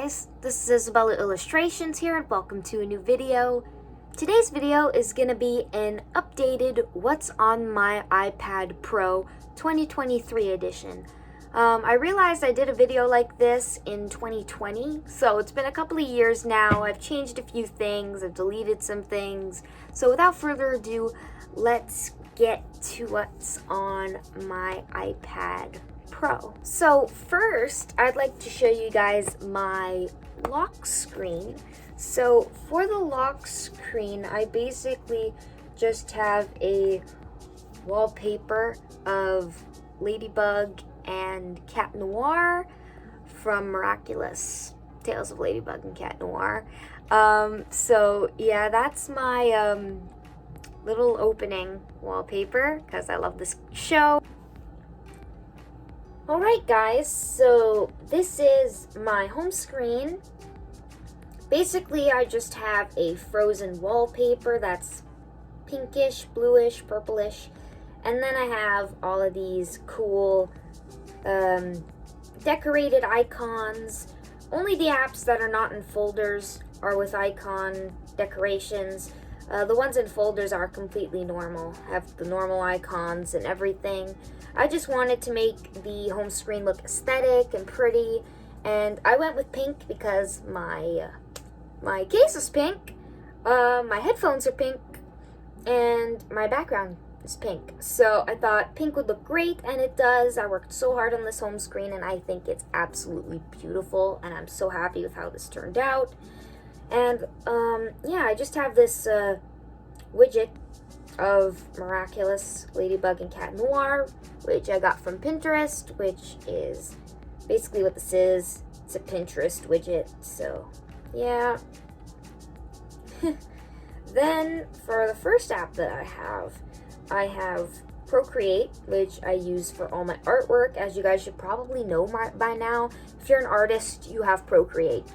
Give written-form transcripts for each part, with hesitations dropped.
guys, this is Isabella Illustrations here and welcome to a new video. Today's video is going to be an updated What's on My iPad Pro 2023 edition. I realized I did a video like this in 2020, so it's been a couple of years now. I've changed a few things, I've deleted some things. So without further ado, let's get to what's on my iPad Pro. So first, I'd like to show you guys my lock screen. So for the lock screen, I basically just have a wallpaper of Ladybug and Cat Noir from Miraculous Tales of Ladybug and Cat Noir. So yeah, that's my little opening wallpaper because I love this show. Alright guys, so this is my home screen. Basically, I just have a Frozen wallpaper that's pinkish, bluish, purplish, and then I have all of these cool decorated icons. Only the apps that are not in folders are with icon decorations. The ones in folders are completely normal, have the normal icons and everything. I just wanted to make the home screen look aesthetic and pretty, and I went with pink because my case is pink, my headphones are pink, and my background is pink. So I thought pink would look great, and it does. I worked so hard on this home screen, and I think it's absolutely beautiful, and I'm so happy with how this turned out. And yeah, I just have this widget of Miraculous Ladybug and Cat Noir, which I got from Pinterest, which is basically what this is. It's a Pinterest widget, so yeah. Then for the first app that I have Procreate, which I use for all my artwork. As you guys should probably know by now, if you're an artist, you have Procreate.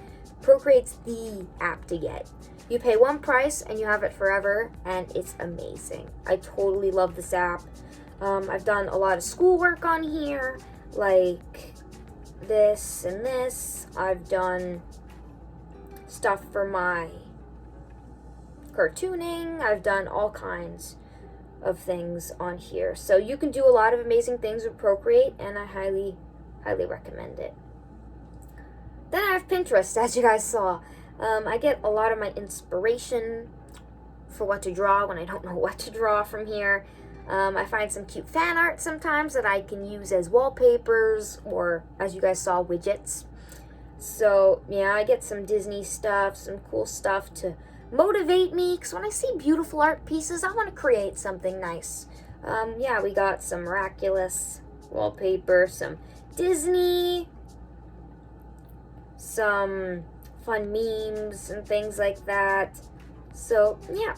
Procreate's the app to get. You pay one price and you have it forever, and it's amazing. I totally love this app. I've done a lot of schoolwork on here, like this and this. I've done stuff for my cartooning. I've done all kinds of things on here. So you can do a lot of amazing things with Procreate, and I highly, highly recommend it. Then I have Pinterest, as you guys saw. I get a lot of my inspiration for what to draw when I don't know what to draw from here. I find some cute fan art sometimes that I can use as wallpapers or, as you guys saw, widgets. So yeah, I get some Disney stuff, some cool stuff to motivate me, because when I see beautiful art pieces, I want to create something nice. Yeah, we got some Miraculous wallpaper, some Disney, some fun memes and things like that. So yeah,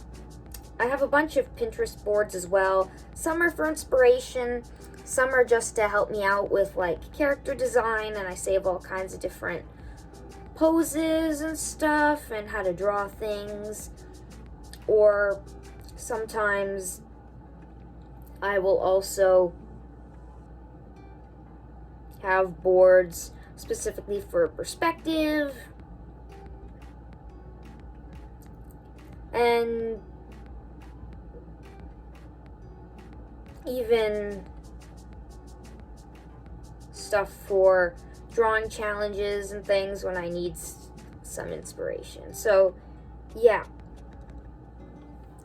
I have a bunch of Pinterest boards as well. Some are for inspiration, some are just to help me out with like character design, and I save all kinds of different poses and stuff and how to draw things. Or sometimes I will also have boards specifically for perspective and even stuff for drawing challenges and things when I need some inspiration. So yeah,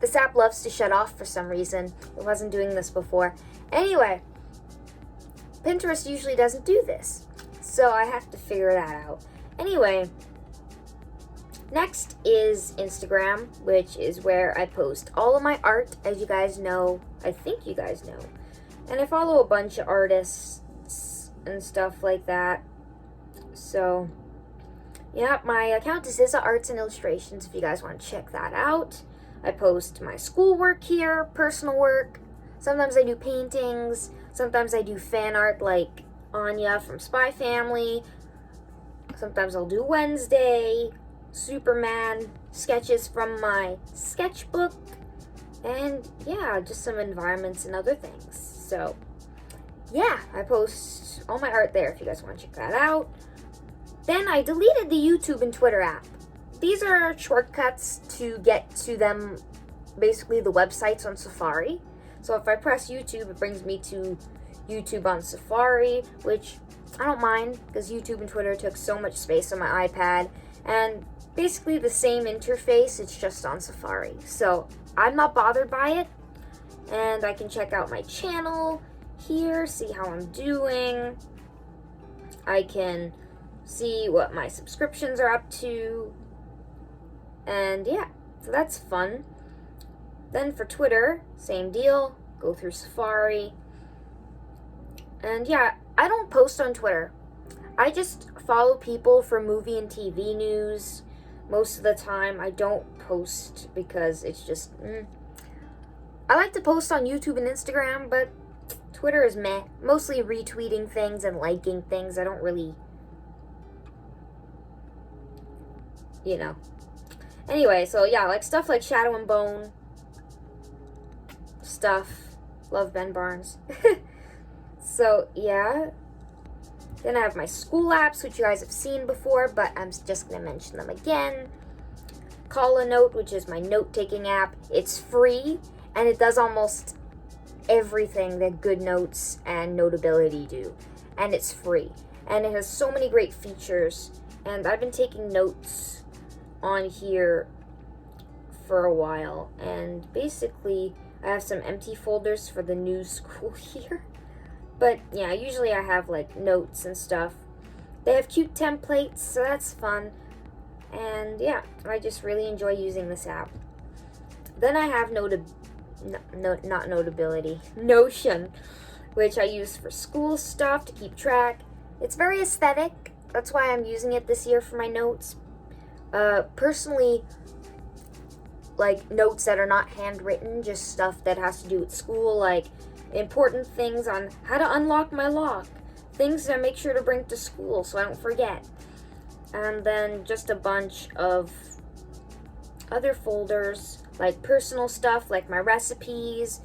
this app loves to shut off for some reason. It wasn't doing this before. Anyway, Pinterest usually doesn't do this, so I have to figure that out. Anyway, next is Instagram, which is where I post all of my art, as you guys know. I think you guys know. And I follow a bunch of artists and stuff like that. So, yeah, my account is Isa Arts and Illustrations if you guys want to check that out. I post my schoolwork here, personal work. Sometimes I do paintings. Sometimes I do fan art like Anya from Spy Family. Sometimes I'll do Wednesday, Superman, sketches from my sketchbook, and yeah, just some environments and other things. So yeah, I post all my art there if you guys want to check that out. Then I deleted the YouTube and Twitter app. These are shortcuts to get to them, basically the websites on Safari. So if I press YouTube, it brings me to YouTube on Safari, which I don't mind because YouTube and Twitter took so much space on my iPad, and basically the same interface, it's just on Safari. So I'm not bothered by it, and I can check out my channel here, see how I'm doing. I can see what my subscriptions are up to, and yeah, so that's fun. Then for Twitter, same deal, go through Safari. And yeah, I don't post on Twitter. I just follow people for movie and TV news. Most of the time, I don't post because it's just, I like to post on YouTube and Instagram, but Twitter is meh. Mostly retweeting things and liking things. I don't really, Anyway, so yeah, like stuff like Shadow and Bone stuff. Love Ben Barnes. So yeah. Then I have my school apps, which you guys have seen before, but I'm just going to mention them again. Call a Note, which is my note-taking app. It's free, and it does almost everything that GoodNotes and Notability do. And it's free. And it has so many great features. And I've been taking notes on here for a while. And basically, I have some empty folders for the new school year. But yeah, usually I have like notes and stuff. They have cute templates, so that's fun. And yeah, I just really enjoy using this app. Then I have not Notability, Notion, which I use for school stuff to keep track. It's very aesthetic. That's why I'm using it this year for my notes. Personally, like notes that are not handwritten, just stuff that has to do with school, like important things on how to unlock my lock, things that I make sure to bring to school so I don't forget. And then just a bunch of other folders, like personal stuff, like my recipes,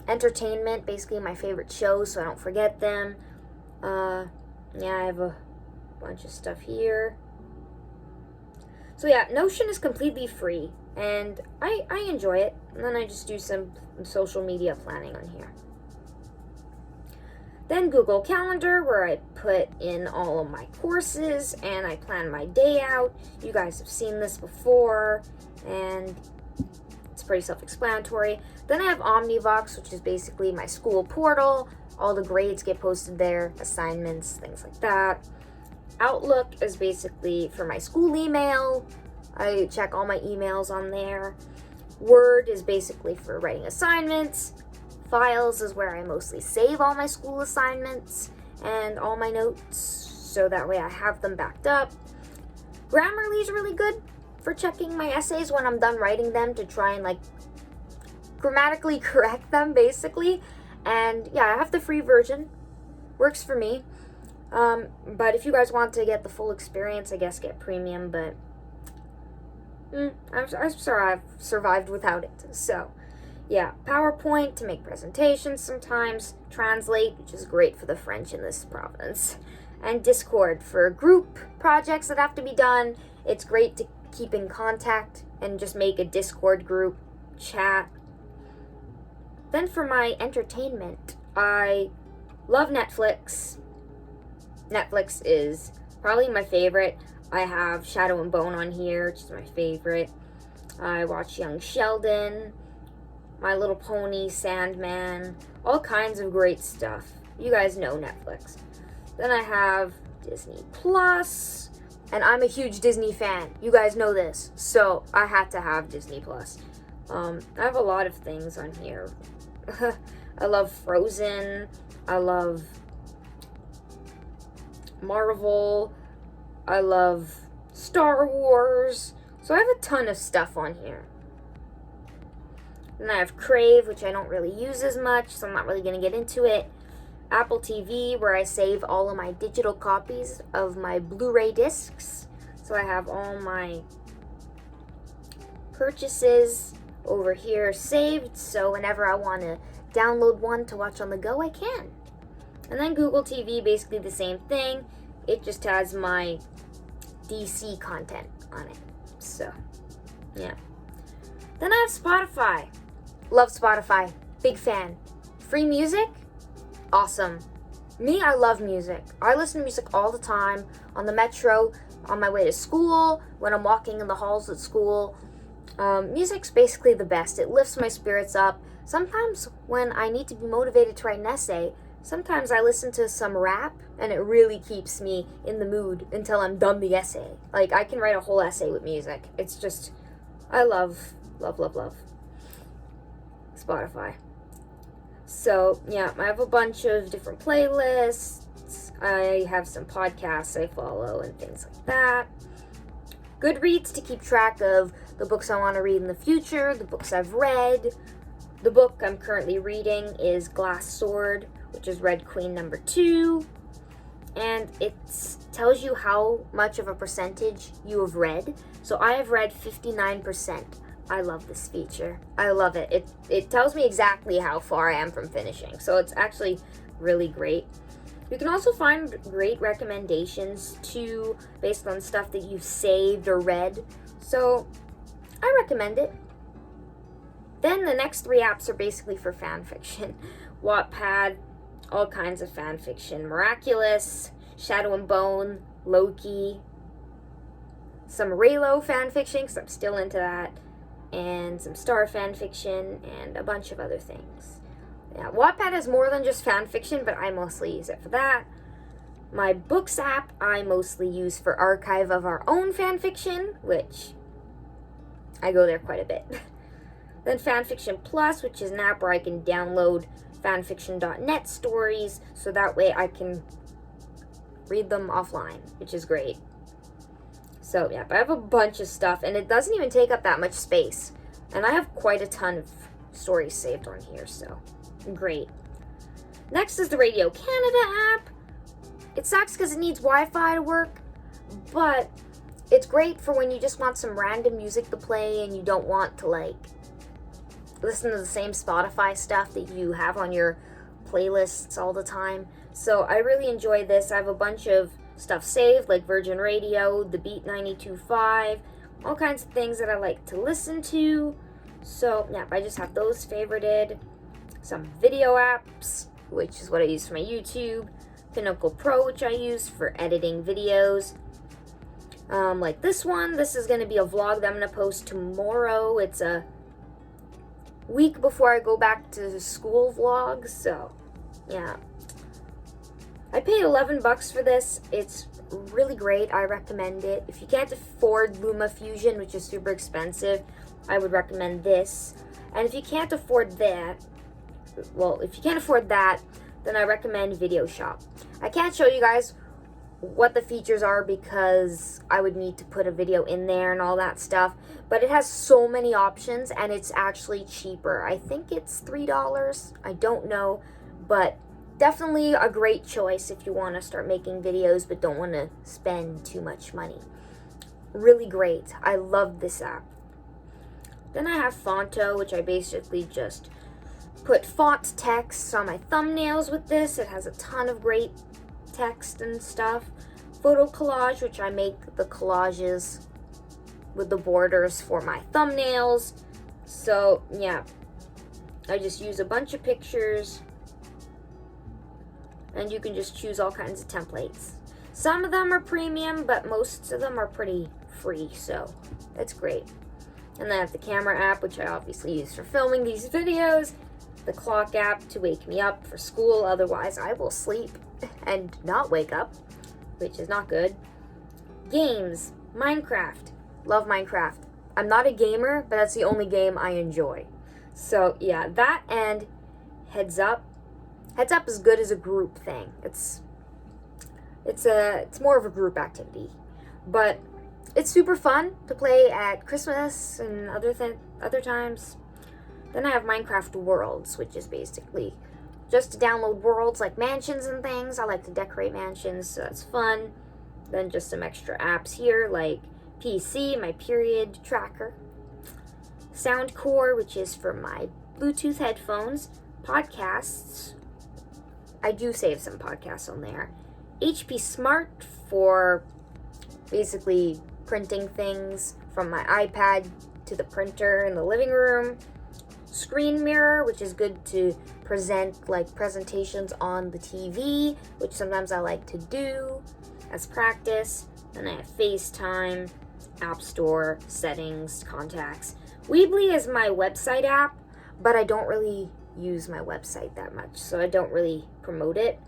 entertainment, basically my favorite shows so I don't forget them. Yeah, I have a bunch of stuff here. So yeah, Notion is completely free, and I enjoy it. And then I just do some social media planning on here. Then Google Calendar, where I put in all of my courses and I plan my day out. You guys have seen this before, and it's pretty self-explanatory. Then I have Omnivox, which is basically my school portal. All the grades get posted there, assignments, things like that. Outlook is basically for my school email. I check all my emails on there. Word is basically for writing assignments. Files is where I mostly save all my school assignments and all my notes, so that way I have them backed up. Grammarly is really good for checking my essays when I'm done writing them, to try and like grammatically correct them, basically. And yeah, I have the free version. Works for me. But if you guys want to get the full experience, I guess get premium, but I'm sorry, I've survived without it. So yeah, PowerPoint to make presentations sometimes, Translate, which is great for the French in this province, and Discord for group projects that have to be done. It's great to keep in contact and just make a Discord group chat. Then for my entertainment, I love Netflix. Netflix is probably my favorite. I have Shadow and Bone on here, which is my favorite. I watch Young Sheldon, My Little Pony, Sandman, all kinds of great stuff. You guys know Netflix. Then I have Disney Plus, and I'm a huge Disney fan. You guys know this, so I had to have Disney Plus. I have a lot of things on here. I love Frozen. I love Marvel. I love Star Wars. So I have a ton of stuff on here. Then I have Crave, which I don't really use as much, so I'm not really going to get into it. Apple TV, where I save all of my digital copies of my Blu-ray discs. So I have all my purchases over here saved, so whenever I want to download one to watch on the go, I can. And then Google TV, basically the same thing. It just has my DC content on it. So, yeah. Then I have Spotify. Love Spotify. Big fan. Free music? Awesome. Me, I love music. I listen to music all the time on the metro, on my way to school, when I'm walking in the halls at school. Music's basically the best. It lifts my spirits up. Sometimes when I need to be motivated to write an essay, sometimes I listen to some rap, and it really keeps me in the mood until I'm done the essay. Like, I can write a whole essay with music. It's just, I love Spotify. So, yeah, I have a bunch of different playlists. I have some podcasts I follow and things like that. Goodreads to keep track of the books I want to read in the future, the books I've read. The book I'm currently reading is Glass Sword, which is Red Queen number 2. And it tells you how much of a percentage you have read. So I have read 59%. I love this feature. I love it. It tells me exactly how far I am from finishing. So it's actually really great. You can also find great recommendations too, based on stuff that you've saved or read. So I recommend it. Then the next 3 apps are basically for fan fiction. Wattpad, all kinds of fan fiction. Miraculous, Shadow and Bone, Loki, some Reylo fan fiction, because I'm still into that, and some Star fan fiction, and a bunch of other things. Yeah, Wattpad has more than just fan fiction, but I mostly use it for that. My Books app, I mostly use for archive of our own fan fiction, which I go there quite a bit. Then Fanfiction Plus, which is an app where I can download fanfiction.net stories, so that way I can read them offline, which is great. So, yeah, but I have a bunch of stuff, and it doesn't even take up that much space. And I have quite a ton of stories saved on here, so great. Next is the Radio Canada app. It sucks because it needs Wi-Fi to work, but it's great for when you just want some random music to play and you don't want to, like, listen to the same Spotify stuff that you have on your playlists all the time. So I really enjoy this. I have a bunch of stuff saved, like Virgin Radio, The Beat 92.5, all kinds of things that I like to listen to. So, yeah, I just have those favorited. Some video apps, which is what I use for my YouTube. Pinnacle Pro, which I use for editing videos. Like this one. This is going to be a vlog that I'm going to post tomorrow. It's a week before I go back to school vlog, so, yeah. I paid $11 for this. It's really great. I recommend it. If you can't afford LumaFusion, which is super expensive, I would recommend this. And if you can't afford that, well, if you can't afford that, then I recommend VideoShop. I can't show you guys what the features are because I would need to put a video in there and all that stuff, but it has so many options and it's actually cheaper. I think it's $3. I don't know, but definitely a great choice if you want to start making videos but don't want to spend too much money. Really great. I love this app. Then I have Fonto, which I basically just put font text on my thumbnails with this. It has a ton of great text and stuff. Photo Collage, which I make the collages with the borders for my thumbnails. So, yeah. I just use a bunch of pictures, and you can just choose all kinds of templates. Some of them are premium, but most of them are pretty free, so that's great. And then I have the camera app, which I obviously use for filming these videos. The clock app to wake me up for school, otherwise I will sleep and not wake up, which is not good. Games, Minecraft. Love Minecraft. I'm not a gamer, but that's the only game I enjoy. So, yeah, that and Heads Up. Heads Up is good as a group thing. It's more of a group activity, but it's super fun to play at Christmas and other times. Then I have Minecraft Worlds, which is basically just to download worlds like mansions and things. I like to decorate mansions, so that's fun. Then just some extra apps here like PC, my period tracker. Soundcore, which is for my Bluetooth headphones. Podcasts. I do save some podcasts on there. HP Smart for basically printing things from my iPad to the printer in the living room. Screen mirror, which is good to present like presentations on the TV, which sometimes I like to do as practice. Then I have FaceTime, App Store, settings, contacts. Weebly is my website app, but I don't really use my website that much, so I don't really promote it.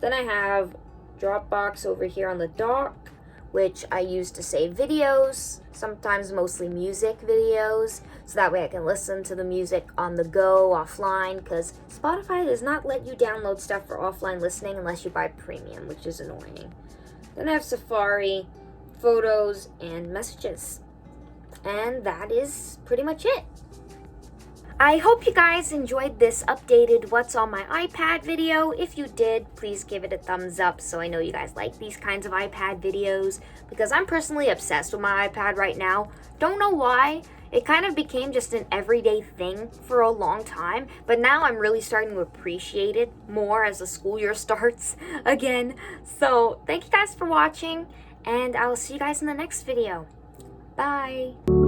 Then I have Dropbox over here on the dock, which I use to save videos, sometimes mostly music videos, so that way I can listen to the music on the go, offline, because Spotify does not let you download stuff for offline listening unless you buy premium, which is annoying. Then I have Safari, photos, and messages. And that is pretty much it. I hope you guys enjoyed this updated What's on My iPad video. If you did, please give it a thumbs up so I know you guys like these kinds of iPad videos, because I'm personally obsessed with my iPad right now. Don't know why. It kind of became just an everyday thing for a long time, but now I'm really starting to appreciate it more as the school year starts again. So thank you guys for watching, and I will see you guys in the next video. Bye!